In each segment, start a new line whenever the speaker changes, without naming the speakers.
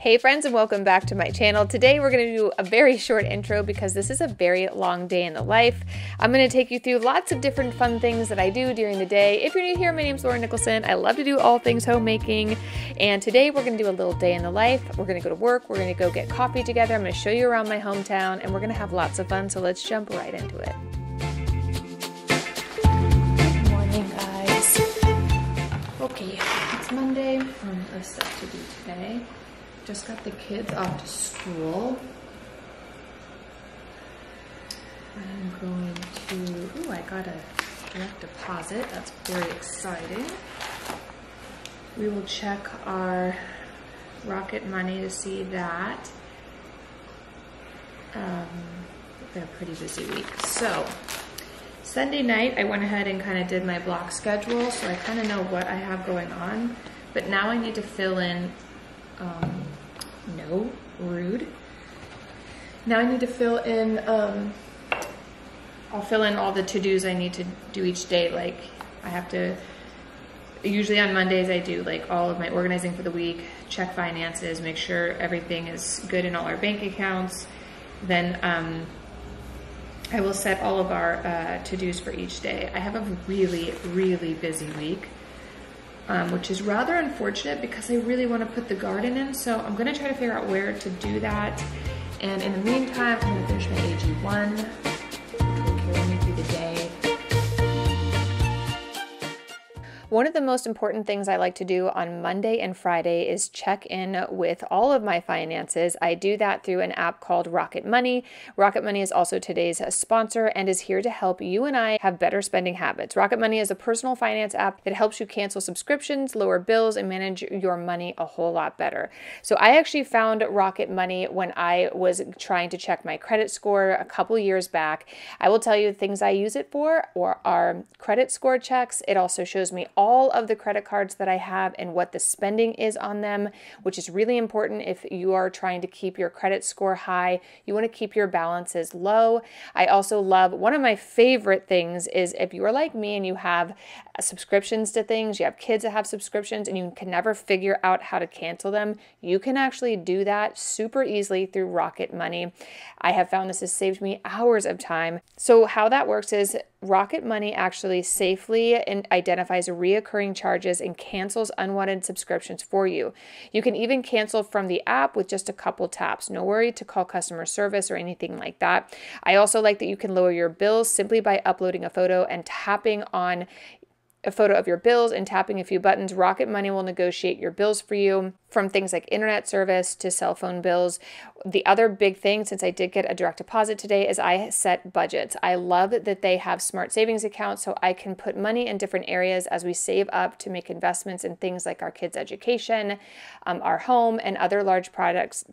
Hey friends, and welcome back to my channel. Today we're going to do a very short intro because this is a very long day in the life. I'm going to take you through lots of different fun things that I do during the day. If you're new here, my name's Lauren Nicholson. I love to do all things homemaking, and today we're going to do a little day in the life. We're going to go to work, we're going to go get coffee together, I'm going to show you around my hometown, and we're going to have lots of fun, so let's jump right into it. Good morning, guys. Okay, it's Monday. There's stuff to do today. Just got the kids off to school. I'm going to, ooh, I got a direct deposit. That's very exciting. We will check our Rocket Money to see that. It's been a pretty busy week. So, Sunday night, I went ahead and kind of did my block schedule, so I kind of know what I have going on. But now I need to fill in, no, rude. Now I need to fill in, I'll fill in all the to-dos I need to do each day. Like, I have to, usually on Mondays I do like all of my organizing for the week, check finances, make sure everything is good in all our bank accounts. Then I will set all of our to-dos for each day. I have a really, really busy week. Which is rather unfortunate because I really want to put the garden in, so I'm going to try to figure out where to do that. And in the meantime, I'm going to finish my AG1, which will carry me through the day. One of the most important things I like to do on Monday and Friday is check in with all of my finances. I do that through an app called Rocket Money. Rocket Money is also today's sponsor and is here to help you and I have better spending habits. Rocket Money is a personal finance app that helps you cancel subscriptions, lower bills, and manage your money a whole lot better. So I actually found Rocket Money when I was trying to check my credit score a couple years back. I will tell you the things I use it for are credit score checks. It also shows me all of the credit cards that I have and what the spending is on them, which is really important if you are trying to keep your credit score high. You want to keep your balances low. I also love, one of my favorite things is if you are like me and you have subscriptions to things, you have kids that have subscriptions and you can never figure out how to cancel them, you can actually do that super easily through Rocket Money. I have found this has saved me hours of time. So how that works is Rocket Money actually safely identifies reoccurring charges and cancels unwanted subscriptions for you. You can even cancel from the app with just a couple taps. No worry to call customer service or anything like that. I also like that you can lower your bills simply by uploading a photo and tapping on a photo of your bills and tapping a few buttons. Rocket Money will negotiate your bills for you, from things like internet service to cell phone bills. The other big thing, since I did get a direct deposit today, is I set budgets. I love that they have smart savings accounts so I can put money in different areas as we save up to make investments in things like our kids' education, our home, and other large projects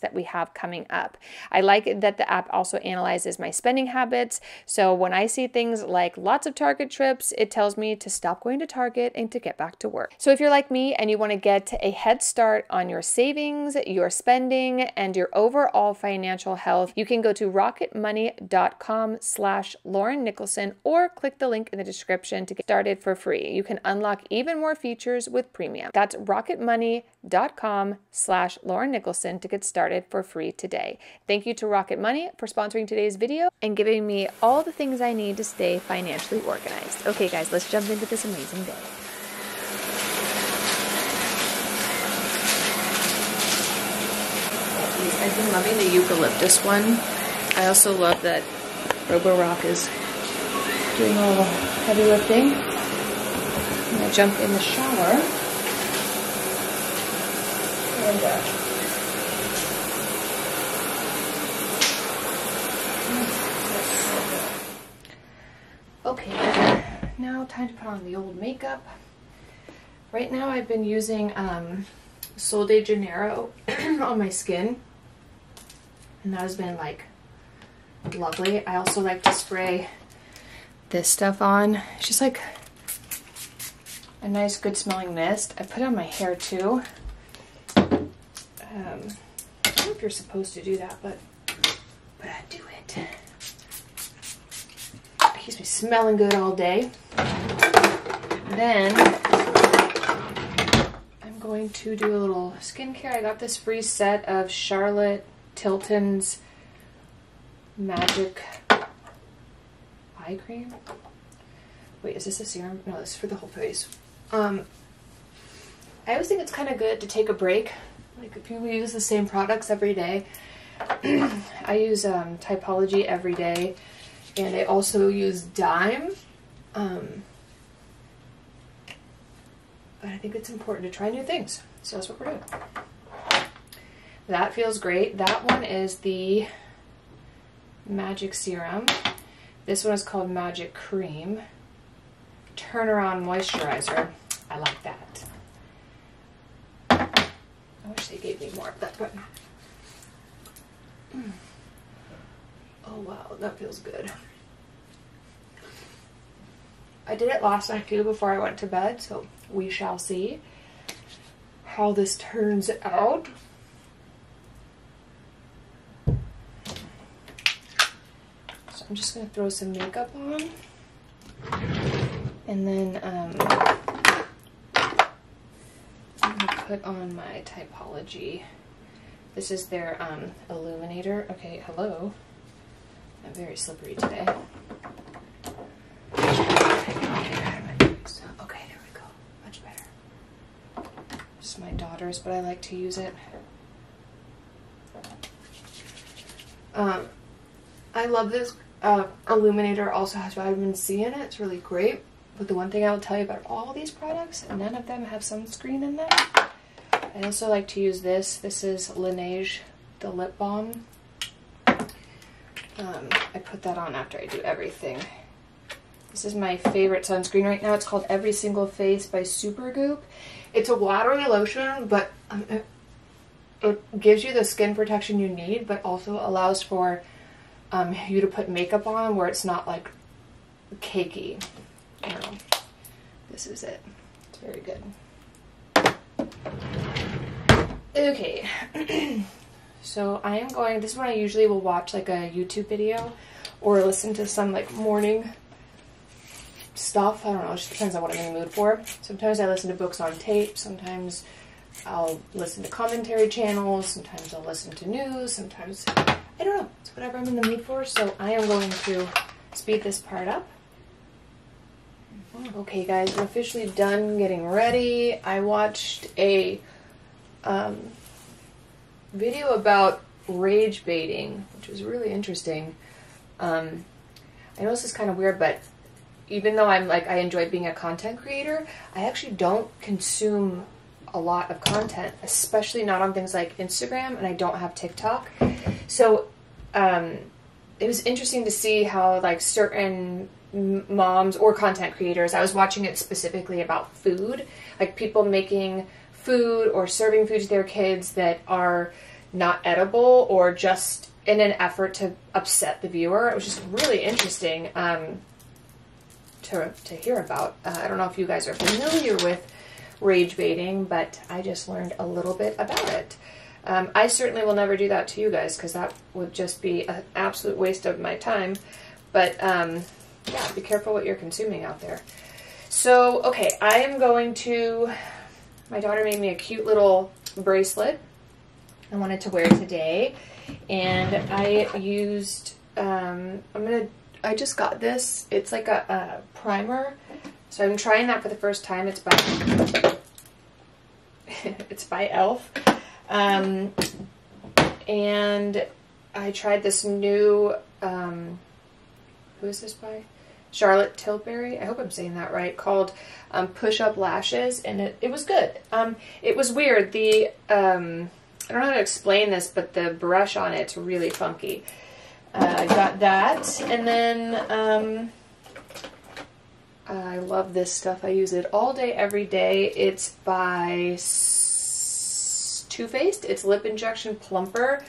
that we have coming up. I like that the app also analyzes my spending habits. So when I see things like lots of Target trips, it tells me to stop going to Target and to get back to work. So if you're like me and you want to get a head start on your savings, your spending, and your overall financial health, you can go to rocketmoney.com/Lauren Nicholson or click the link in the description to get started for free. You can unlock even more features with premium. That's rocketmoney.com/Lauren Nicholson to get started for free today. Thank you to Rocket Money for sponsoring today's video and giving me all the things I need to stay financially organized. Okay guys, let's jump into this amazing day. I've been loving the eucalyptus one. I also love that Roborock is doing all the heavy lifting. I'm going to jump in the shower. And okay, now time to put on the old makeup. Right now I've been using Sol de Janeiro on my skin, and that has been like lovely. I also like to spray this stuff on. It's just like a nice good smelling mist. I put it on my hair too. I don't know if you're supposed to do that, but I do it. It keeps me smelling good all day. Then I'm going to do a little skincare. I got this free set of Charlotte Tilton's Magic Eye Cream. Wait, is this a serum? No, this is for the whole face. I always think it's kind of good to take a break. Like if you use the same products every day. I use Typology every day, and I also use Dime. But I think it's important to try new things. So that's what we're doing. That feels great. That one is the Magic Serum. This one is called Magic Cream. Turnaround Moisturizer. I like that. I wish they gave me more of that, but... Oh wow, that feels good. I did it last night too before I went to bed, so we shall see how this turns out. So I'm just going to throw some makeup on, and then I'm going to put on my Typology. This is their illuminator. Okay, hello. I'm very slippery today. Okay, there we go. Much better. This is my daughter's, but I like to use it. I love this illuminator. Also has vitamin C in it. It's really great. But the one thing I will tell you about all these products, none of them have sunscreen in them. I also like to use this. This is Laneige, the lip balm. I put that on after I do everything. This is my favorite sunscreen right now. It's called Every Single Face by Supergoop. It's a watery lotion, but it gives you the skin protection you need, but also allows for you to put makeup on where it's not like cakey. I don't know. This is it. It's very good. Okay. So I am going, this is when I usually will watch like a YouTube video or listen to some like morning stuff. I don't know, it just depends on what I'm in the mood for. Sometimes I listen to books on tape, sometimes I'll listen to commentary channels, sometimes I'll listen to news, sometimes, I don't know, it's whatever I'm in the mood for. So I am going to speed this part up. Okay guys, we're officially done getting ready. I watched a video about rage baiting, which was really interesting. I know this is kind of weird, but even though I enjoyed being a content creator, I actually don't consume a lot of content, especially not on things like Instagram, and I don't have TikTok. So it was interesting to see how like certain moms or content creators, I was watching it specifically about food, like people making food or serving food to their kids that are not edible or just in an effort to upset the viewer. It was just really interesting to hear about. I don't know if you guys are familiar with rage baiting, but I just learned a little bit about it. I certainly will never do that to you guys because that would just be an absolute waste of my time. But yeah, be careful what you're consuming out there. So, okay, I am going to... My daughter made me a cute little bracelet I wanted to wear today, and I used, I just got this. It's like a primer, so I'm trying that for the first time. It's by, it's by e.l.f. And I tried this new, who is this by? Charlotte Tilbury, I hope I'm saying that right, called Push Up Lashes, and it was good. It was weird. The I don't know how to explain this, but the brush on it's really funky. I got that, and then I love this stuff. I use it all day, every day. It's by Too Faced. It's Lip Injection Plumper.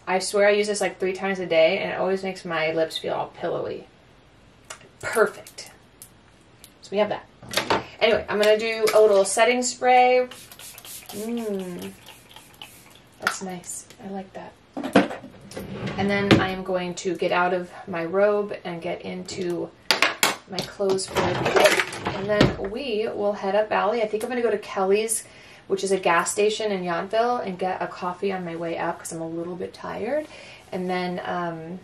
I swear I use this like 3 times a day, and it always makes my lips feel all pillowy. Perfect. So we have that. Anyway, I'm going to do a little setting spray. That's nice. I like that. And then I am going to get out of my robe and get into my clothes for the day. And then we will head up Valley. I think I'm going to go to Kelly's which is a gas station in Yountville, and get a coffee on my way up because I'm a little bit tired. And then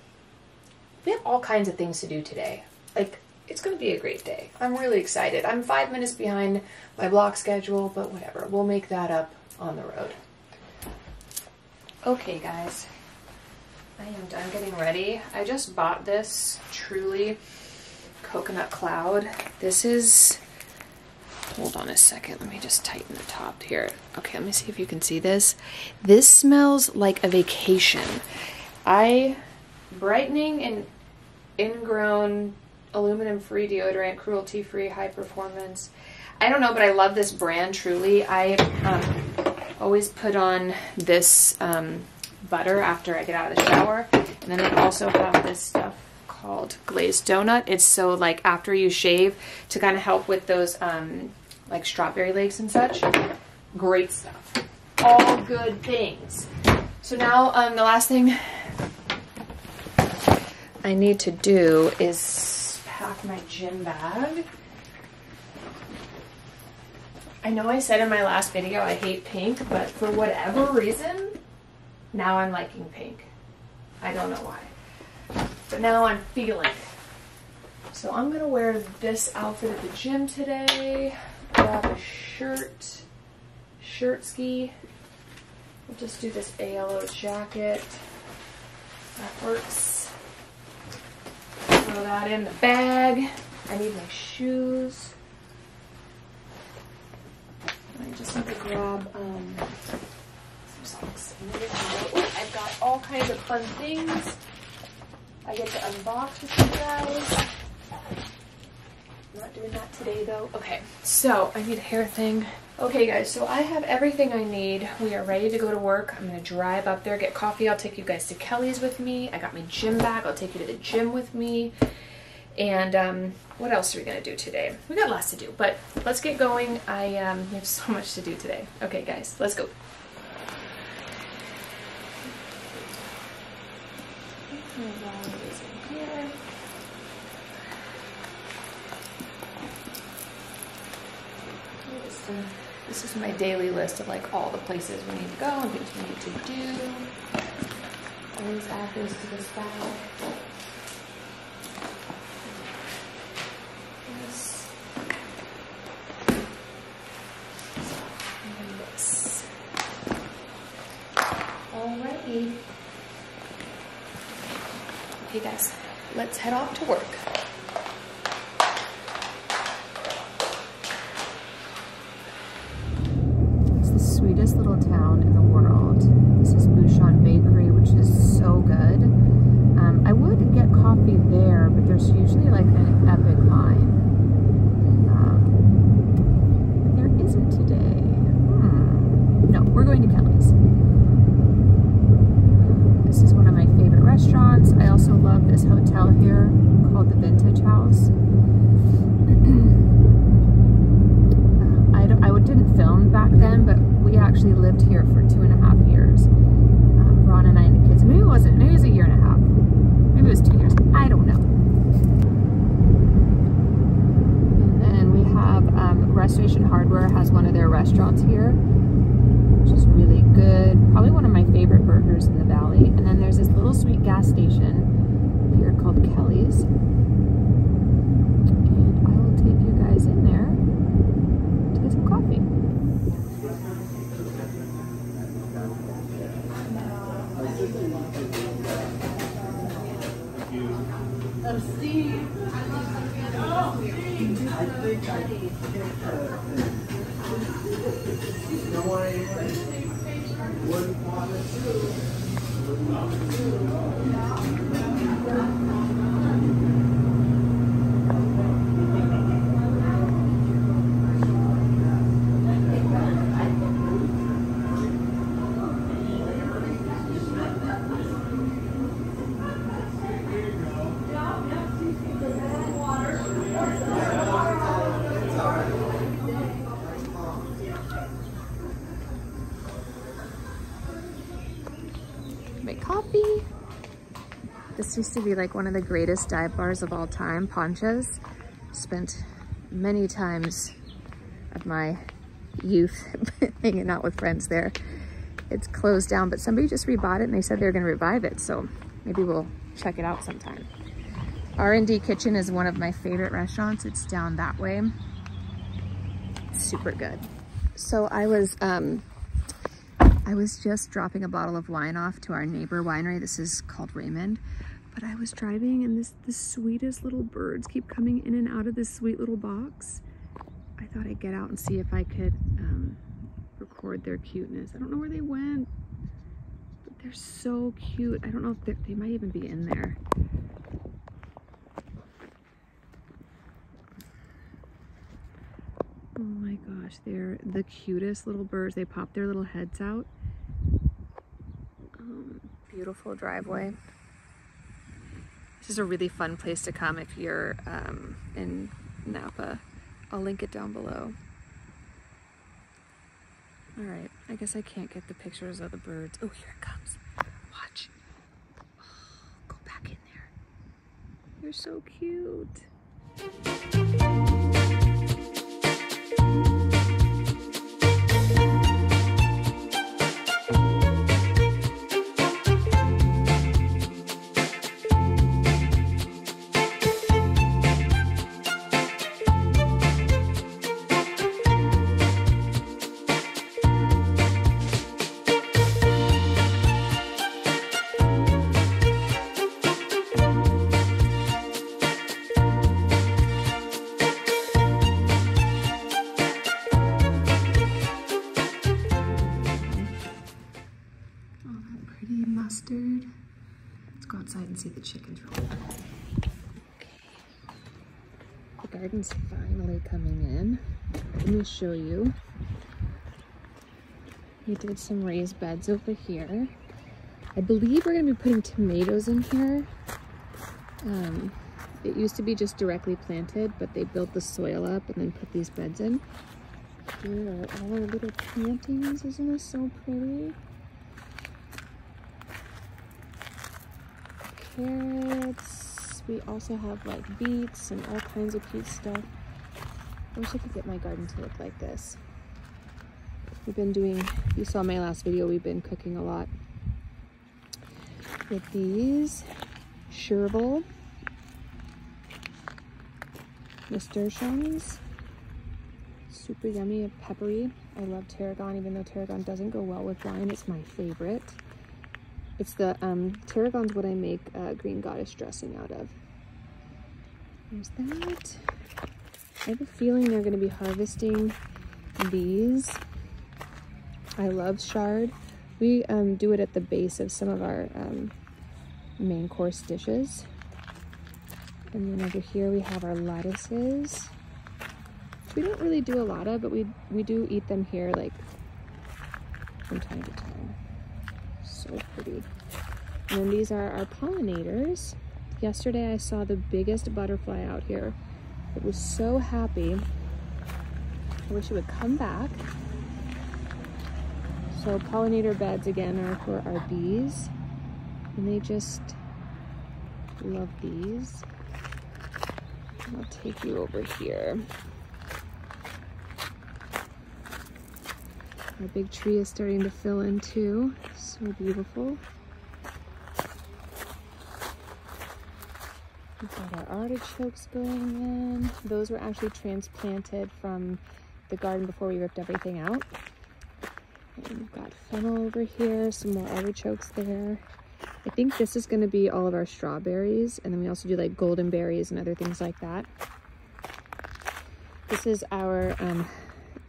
we have all kinds of things to do today. Like, it's going to be a great day. I'm really excited. I'm 5 minutes behind my block schedule, but whatever. We'll make that up on the road. Okay, guys. I am done getting ready. I just bought this Truly Coconut Cloud. This is... Hold on a second. Let me just tighten the top here. Okay, let me see if you can see this. This smells like a vacation. Brightening and ingrown aluminum-free deodorant, cruelty-free, high performance. I don't know, but I love this brand, Truly. I always put on this butter after I get out of the shower. And then they also have this stuff called glazed donut. It's so like after you shave to kind of help with those like strawberry legs and such. Great stuff. All good things. So now the last thing I need to do is pack my gym bag. I know I said in my last video I hate pink, but for whatever reason, now I'm liking pink. I don't know why, but now I'm feeling it. So I'm gonna wear this outfit at the gym today. Grab a shirt ski. We'll just do this yellow jacket. That works. Throw that in the bag. I need my shoes. I just need to grab some socks. I've got all kinds of fun things I get to unbox with you guys. I'm not doing that today though. Okay, so I need a hair thing. Okay guys, so I have everything I need. We are ready to go to work. I'm gonna drive up there, get coffee. I'll take you guys to Kelly's with me. I got my gym bag. I'll take you to the gym with me. And what else are we gonna do today? We got lots to do, but let's get going. We have so much to do today. Okay guys, let's go. This is my daily list of like all the places we need to go and things we need to do. Always add this to this bag. This. And this. Alrighty. Okay guys, let's head off to work. Sweetest little town in the world. This is Bouchon Bakery, which is so good. I would get coffee there, but there's usually like an epic line. But there isn't today. No, we're going to Kelly's. This is one of my favorite restaurants. I also love this hotel here called the Vintage House. I didn't film back then, but we actually lived here for 2.5 years. Ron and I and the kids. Maybe it wasn't. Maybe it was 1.5 years. Maybe it was 2 years. I don't know. And then we have Restoration Hardware has one of their restaurants here, which is really good. Probably one of my favorite burgers in the valley. And then there's this little sweet gas station here called Kelly's. And I will take you guys in there to get some coffee.
Steve, I think I don't want anyone wouldn't want
coffee. This used to be like one of the greatest dive bars of all time, Ponchas. Spent many times of my youth hanging out with friends there. It's closed down, but somebody just rebought it and they said they're gonna revive it. So maybe we'll check it out sometime. R&D Kitchen is one of my favorite restaurants. It's down that way. Super good. So I was just dropping a bottle of wine off to our neighbor winery. This is called Raymond. But I was driving and the sweetest little birds keep coming in and out of this sweet little box. I thought I'd get out and see if I could record their cuteness. I don't know where they went, but they're so cute. I don't know if they might even be in there. Oh my gosh, they're the cutest little birds. They pop their little heads out. Beautiful driveway. This is a really fun place to come if you're in Napa. I'll link it down below. All right, I guess I can't get the pictures of the birds. Oh, here it comes. Watch. Oh, go back in there. You're so cute. Mustard. Let's go outside and see the chickens real quick. Okay. The garden's finally coming in. Let me show you. We did some raised beds over here. I believe we're going to be putting tomatoes in here. It used to be just directly planted, but they built the soil up and then put these beds in. Here are all our little plantings. Isn't this so pretty? Carrots. We also have like beets and all kinds of cute stuff. I wish I could get my garden to look like this. We've been doing, you saw my last video, we've been cooking a lot with these chervil nasturtiums. Super yummy and peppery. I love tarragon, even though tarragon doesn't go well with wine. It's my favorite. It's the, tarragon's what I make green goddess dressing out of. There's that. I have a feeling they're gonna be harvesting these. I love chard. We do it at the base of some of our main course dishes. And then over here we have our lettuces. We don't really do a lot of, but we do eat them here like from time to time. So pretty. And then these are our pollinators. Yesterday I saw the biggest butterfly out here. It was so happy. I wish it would come back. So pollinator beds again are for our bees. And they just love these. I'll take you over here. Our big tree is starting to fill in too. So beautiful. We've got our artichokes going in. Those were actually transplanted from the garden before we ripped everything out. And we've got fennel over here, some more artichokes there. I think this is going to be all of our strawberries, and then we also do like golden berries and other things like that. This is our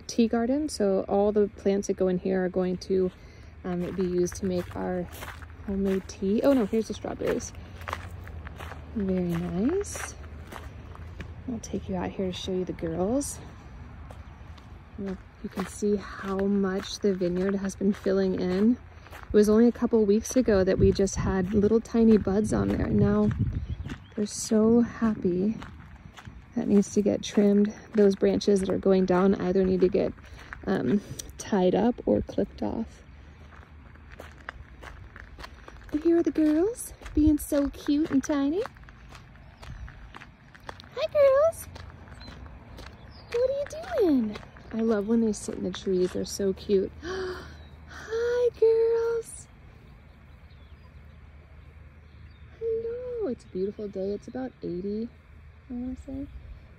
tea garden, so all the plants that go in here are going to be used to make our homemade tea. Oh no, here's the strawberries. Very nice. I'll take you out here to show you the girls. You can see how much the vineyard has been filling in. It was only a couple weeks ago that we just had little tiny buds on there. Now they're so happy. That needs to get trimmed. Those branches that are going down either need to get tied up or clipped off. But here are the girls being so cute and tiny. Hi girls. What are you doing? I love when they sit in the trees. They're so cute. Hi, girls. Hello. It's a beautiful day. It's about 80, I want to say.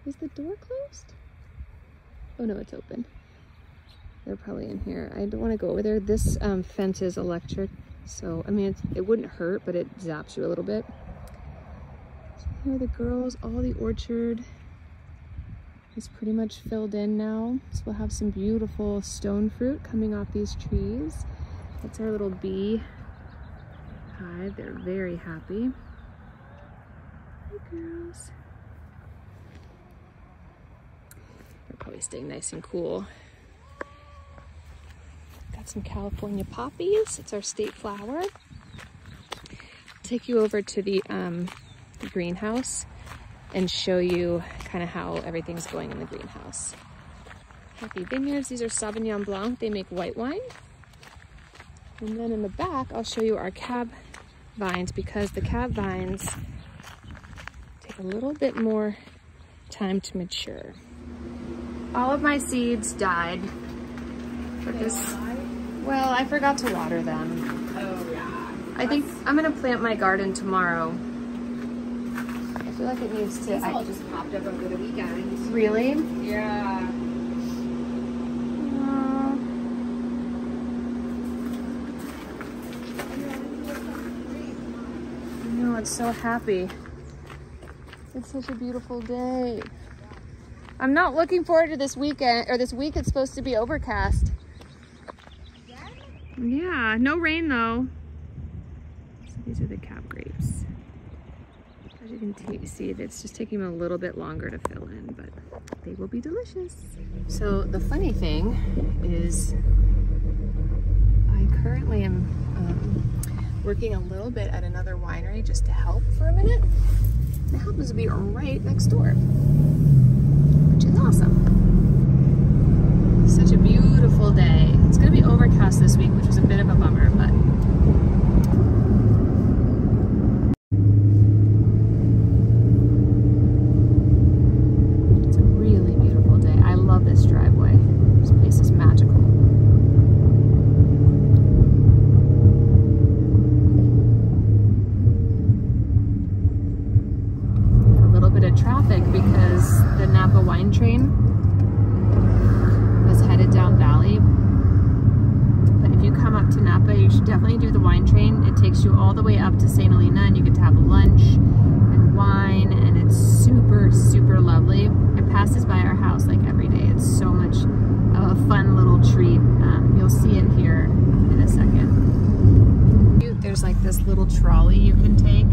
Is the door closed? Oh, no, it's open. They're probably in here. I don't want to go over there. This fence is electric, so, I mean, it wouldn't hurt, but it zaps you a little bit. So here are the girls. All the orchard is pretty much filled in now. So we'll have some beautiful stone fruit coming off these trees. That's our little bee hive. They're very happy. Hi, girls. They're probably staying nice and cool. Got some California poppies. It's our state flower. I'll take you over to the greenhouse and show you kind of how everything's going in the greenhouse. Happy Vineyards. These are Sauvignon Blanc. They make white wine. And then in the back, I'll show you our cab vines, because the cab vines take a little bit more time to mature. All of my seeds died. For this. Well, I forgot to water them.
Oh, yeah.
I think I'm gonna plant my garden tomorrow. I feel like it needs to.
These all just popped up over the weekend.
Really?
Yeah.
No, it's so happy. It's such a beautiful day. I'm not looking forward to this weekend, or this week. It's supposed to be overcast. Yeah, no rain though. So these are the cab grapes. As you can see, it's just taking them a little bit longer to fill in, but they will be delicious. So the funny thing is, I currently am working a little bit at another winery just to help for a minute. It happens to be right next door, which is awesome. Such a beautiful day. It's going to be overcast this week, which is a bit of a bummer, but it's a really beautiful day. I love this driveway. This place is magical. A little bit of traffic because the Napa wine train was headed down valley. But if you come up to Napa, you should definitely do the wine train. It takes you all the way up to St. Helena, and you get to have lunch and wine, and it's super, super lovely. It passes by our house like every day. It's so much of a fun little treat. You'll see it here in a second. There's like this little trolley you can take.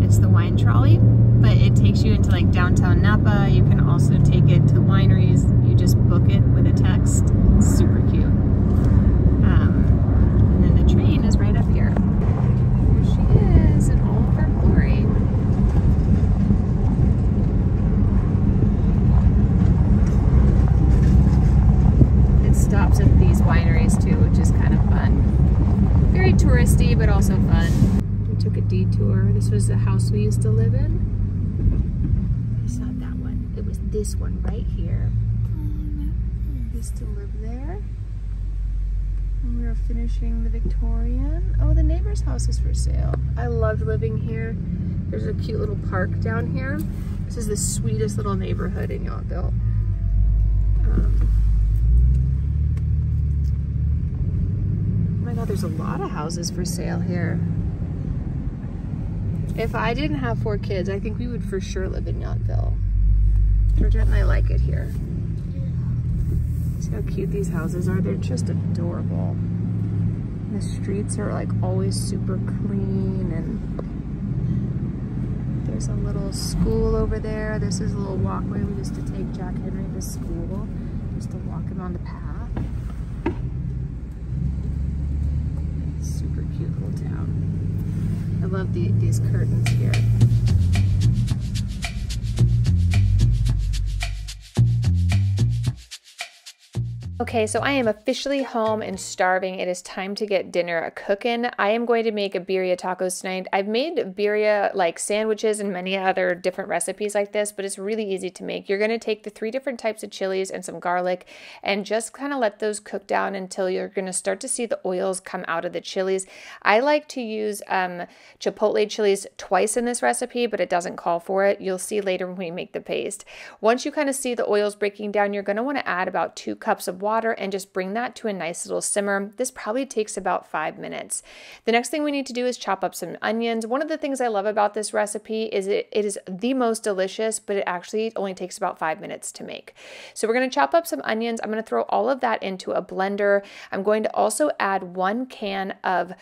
It's the wine trolley, but it takes you into like downtown Napa. You can also take it to wineries. You just book it with a text. It's super cute. And then the train is right up here. Here she is in all of her glory. It stops at these wineries too, which is kind of fun. Very touristy, but also fun. Took a detour. This was the house we used to live in. It's not that one. It was this one right here. We used to live there. And we were finishing the Victorian. Oh, the neighbor's house is for sale. I loved living here. There's a cute little park down here. This is the sweetest little neighborhood in Yountville. Oh my God, there's a lot of houses for sale here. If I didn't have 4 kids, I think we would for sure live in Yountville. Georgette and I like it here. See how cute these houses are? They're just adorable. And the streets are like always super clean, and there's a little school over there. This is a little walkway we used to take Jack Henry to school, just to walk him on the path. Super cute little town. I love these curtains here. Okay, so I am officially home and starving. It is time to get dinner cooking. I am going to make a birria tacos tonight. I've made birria like sandwiches and many other different recipes like this, but it's really easy to make. You're going to take the 3 different types of chilies and some garlic and just kind of let those cook down until you're going to start to see the oils come out of the chilies. I like to use chipotle chilies twice in this recipe, but it doesn't call for it. You'll see later when we make the paste. Once you kind of see the oils breaking down, you're going to want to add about 2 cups of water and just bring that to a nice little simmer. This probably takes about 5 minutes. The next thing we need to do is chop up some onions. One of the things I love about this recipe is it is the most delicious, but it actually only takes about 5 minutes to make. So we're going to chop up some onions. I'm going to throw all of that into a blender. I'm going to also add 1 can of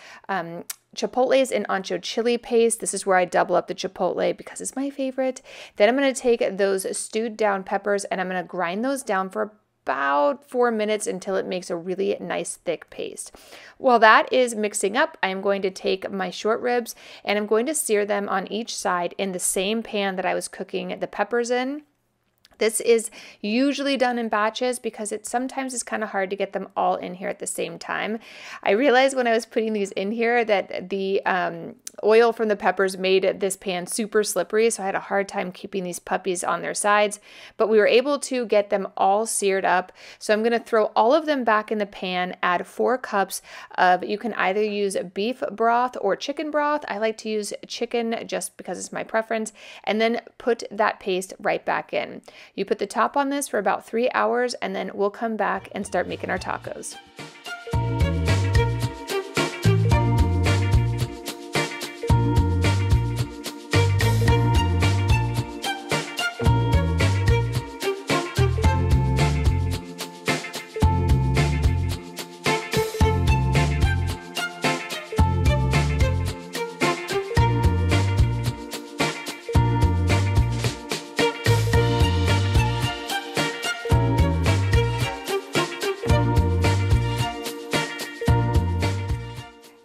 chipotles and ancho chili paste. This is where I double up the chipotle because it's my favorite. Then I'm going to take those stewed down peppers and I'm going to grind those down for about 4 minutes until it makes a really nice thick paste. While that is mixing up, I'm going to take my short ribs and I'm going to sear them on each side in the same pan that I was cooking the peppers in. This is usually done in batches because it sometimes is kind of hard to get them all in here at the same time. I realized when I was putting these in here that the oil from the peppers made this pan super slippery, so I had a hard time keeping these puppies on their sides, but we were able to get them all seared up. So I'm going to throw all of them back in the pan, add 4 cups of, you can either use beef broth or chicken broth. I like to use chicken just because it's my preference, and then put that paste right back in. You put the top on this for about 3 hours and then we'll come back and start making our tacos.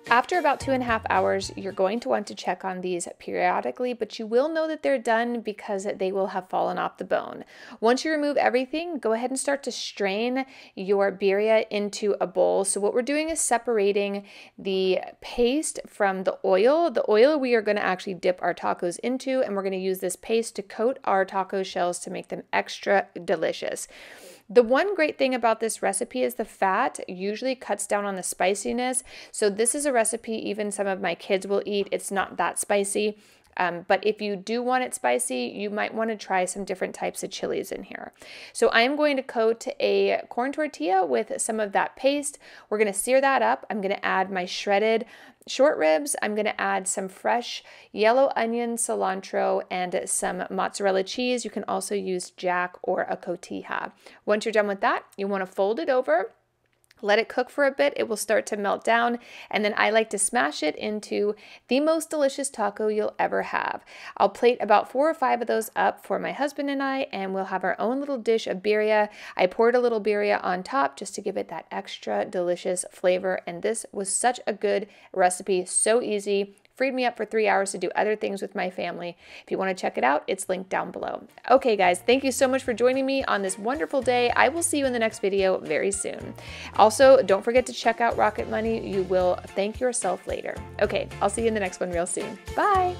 After about 2.5 hours, you're going to want to check on these periodically, but you will know that they're done because they will have fallen off the bone. Once you remove everything, go ahead and start to strain your birria into a bowl. So what we're doing is separating the paste from the oil. The oil we are going to actually dip our tacos into, and we're going to use this paste to coat our taco shells to make them extra delicious. The one great thing about this recipe is the fat usually cuts down on the spiciness. So this is a recipe even some of my kids will eat. It's not that spicy. But if you do want it spicy, you might want to try some different types of chilies in here. So I am going to coat a corn tortilla with some of that paste. We're going to sear that up. I'm going to add my shredded short ribs. I'm going to add some fresh yellow onion, cilantro, and some mozzarella cheese. You can also use jack or a cotija. Once you're done with that, you want to fold it over. Let it cook for a bit. It will start to melt down. And then I like to smash it into the most delicious taco you'll ever have. I'll plate about 4 or 5 of those up for my husband and I, and we'll have our own little dish of birria. I poured a little birria on top just to give it that extra delicious flavor. And this was such a good recipe. So easy. Freed me up for 3 hours to do other things with my family. If you want to check it out, it's linked down below. Okay, guys, thank you so much for joining me on this wonderful day. I will see you in the next video very soon. Also, don't forget to check out Rocket Money. You will thank yourself later. Okay, I'll see you in the next one real soon. Bye.